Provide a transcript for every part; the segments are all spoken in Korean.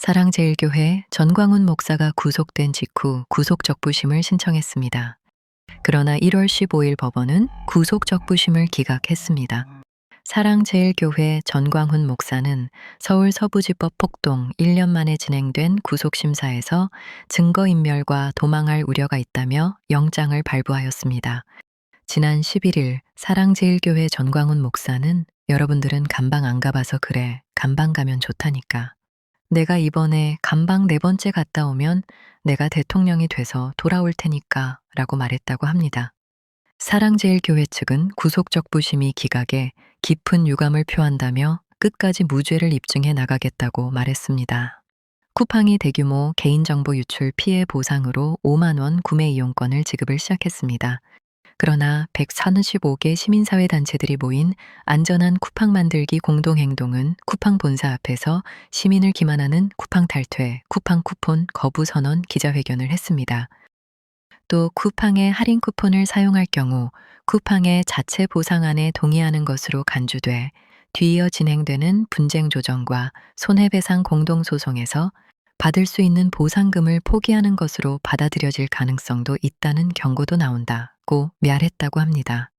사랑제일교회 전광훈 목사가 구속된 직후 구속적부심을 신청했습니다. 그러나 1월 15일 법원은 구속적부심을 기각했습니다. 사랑제일교회 전광훈 목사는 서울 서부지법 폭동 1년 만에 진행된 구속심사에서 증거인멸과 도망할 우려가 있다며 영장을 발부하였습니다. 지난 11일 사랑제일교회 전광훈 목사는 여러분들은 감방 안 가봐서 그래. 감방 가면 좋다니까. 내가 이번에 감방 4번째 갔다 오면 내가 대통령이 돼서 돌아올 테니까 라고 말했다고 합니다. 사랑제일교회 측은 구속적부심의 기각에 깊은 유감을 표한다며 끝까지 무죄를 입증해 나가겠다고 말했습니다. 쿠팡이 대규모 개인정보 유출 피해 보상으로 5만 원 구매 이용권을 지급을 시작했습니다. 그러나 135개 시민사회 단체들이 모인 안전한 쿠팡 만들기 공동행동은 쿠팡 본사 앞에서 시민을 기만하는 쿠팡 탈퇴, 쿠팡 쿠폰 거부 선언 기자회견을 했습니다. 또 쿠팡의 할인 쿠폰을 사용할 경우 쿠팡의 자체 보상안에 동의하는 것으로 간주돼 뒤이어 진행되는 분쟁 조정과 손해배상 공동소송에서 받을 수 있는 보상금을 포기하는 것으로 받아들여질 가능성도 있다는 경고도 나온다고 메말했다고 합니다.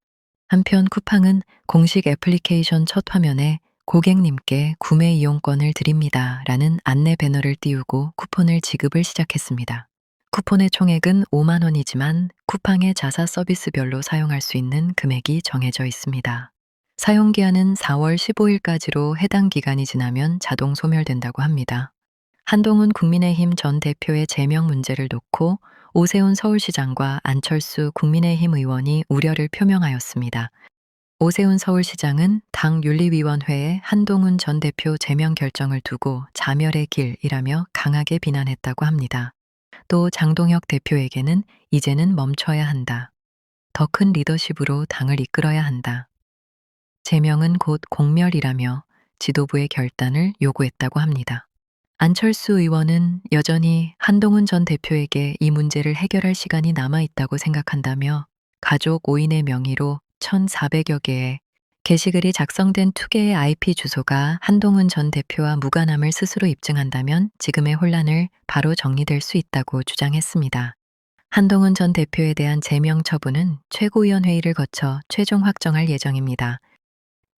한편 쿠팡은 공식 애플리케이션 첫 화면에 고객님께 구매 이용권을 드립니다 라는 안내 배너를 띄우고 쿠폰을 지급을 시작했습니다. 쿠폰의 총액은 5만 원이지만 쿠팡의 자사 서비스별로 사용할 수 있는 금액이 정해져 있습니다. 사용기한은 4월 15일까지로 해당 기간이 지나면 자동 소멸된다고 합니다. 한동훈 국민의힘 전 대표의 제명 문제를 놓고 오세훈 서울시장과 안철수 국민의힘 의원이 우려를 표명하였습니다. 오세훈 서울시장은 당 윤리위원회의 한동훈 전 대표 제명 결정을 두고 자멸의 길이라며 강하게 비난했다고 합니다. 또 장동혁 대표에게는 이제는 멈춰야 한다. 더 큰 리더십으로 당을 이끌어야 한다. 제명은 곧 공멸이라며 지도부의 결단을 요구했다고 합니다. 안철수 의원은 여전히 한동훈 전 대표에게 이 문제를 해결할 시간이 남아있다고 생각한다며 가족 5인의 명의로 1,400여 개의 게시글이 작성된 2개의 IP 주소가 한동훈 전 대표와 무관함을 스스로 입증한다면 지금의 혼란을 바로 정리될 수 있다고 주장했습니다. 한동훈 전 대표에 대한 제명 처분은 최고위원회의를 거쳐 최종 확정할 예정입니다.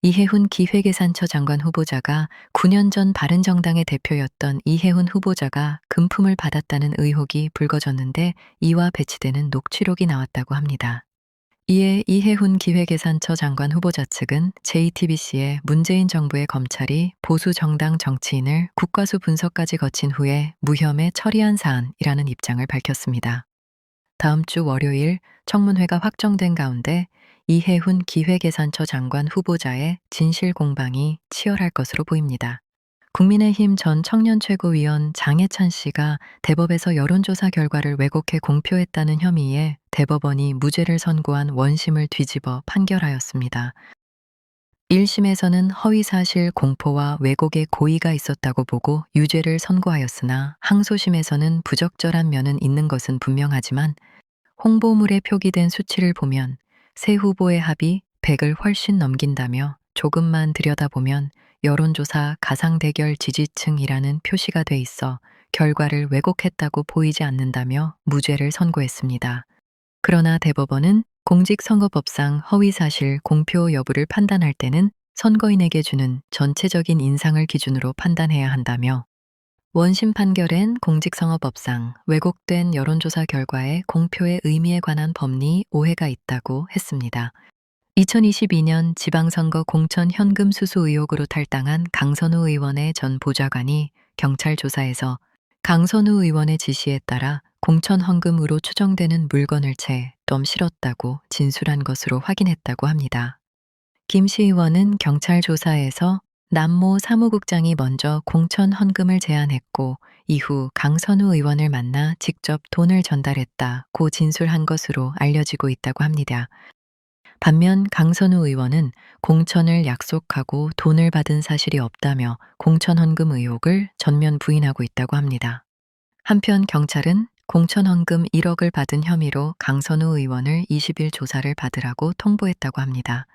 이해훈 기획예산처 장관 후보자가 9년 전 바른정당의 대표였던 이해훈 후보자가 금품을 받았다는 의혹이 불거졌는데 이와 배치되는 녹취록이 나왔다고 합니다. 이에 이해훈 기획예산처 장관 후보자 측은 JTBC에 문재인 정부의 검찰이 보수 정당 정치인을 국과수 분석까지 거친 후에 무혐의 처리한 사안이라는 입장을 밝혔습니다. 다음 주 월요일 청문회가 확정된 가운데 이해훈 기획예산처 장관 후보자의 진실 공방이 치열할 것으로 보입니다. 국민의힘 전 청년최고위원 장해찬 씨가 대법에서 여론조사 결과를 왜곡해 공표했다는 혐의에 대법원이 무죄를 선고한 원심을 뒤집어 판결하였습니다. 1심에서는 허위사실 공포와 왜곡의 고의가 있었다고 보고 유죄를 선고하였으나 항소심에서는 부적절한 면은 있는 것은 분명하지만 홍보물에 표기된 수치를 보면 세 후보의 합이 100을 훨씬 넘긴다며 조금만 들여다보면 여론조사 가상대결 지지층이라는 표시가 돼 있어 결과를 왜곡했다고 보이지 않는다며 무죄를 선고했습니다. 그러나 대법원은 공직선거법상 허위사실 공표 여부를 판단할 때는 선거인에게 주는 전체적인 인상을 기준으로 판단해야 한다며 원심 판결엔 공직선거법상 왜곡된 여론조사 결과의 공표의 의미에 관한 법리 오해가 있다고 했습니다. 2022년 지방선거 공천 현금 수수 의혹으로 탈당한 강선우 의원의 전 보좌관이 경찰 조사에서 강선우 의원의 지시에 따라 공천 헌금으로 추정되는 물건을 채 덤 실었다고 진술한 것으로 확인했다고 합니다. 김 씨 의원은 경찰 조사에서 남모 사무국장이 먼저 공천 헌금을 제안했고 이후 강선우 의원을 만나 직접 돈을 전달했다고 진술한 것으로 알려지고 있다고 합니다. 반면 강선우 의원은 공천을 약속하고 돈을 받은 사실이 없다며 공천 헌금 의혹을 전면 부인하고 있다고 합니다. 한편 경찰은 공천 헌금 1억을 받은 혐의로 강선우 의원을 20일 조사를 받으라고 통보했다고 합니다.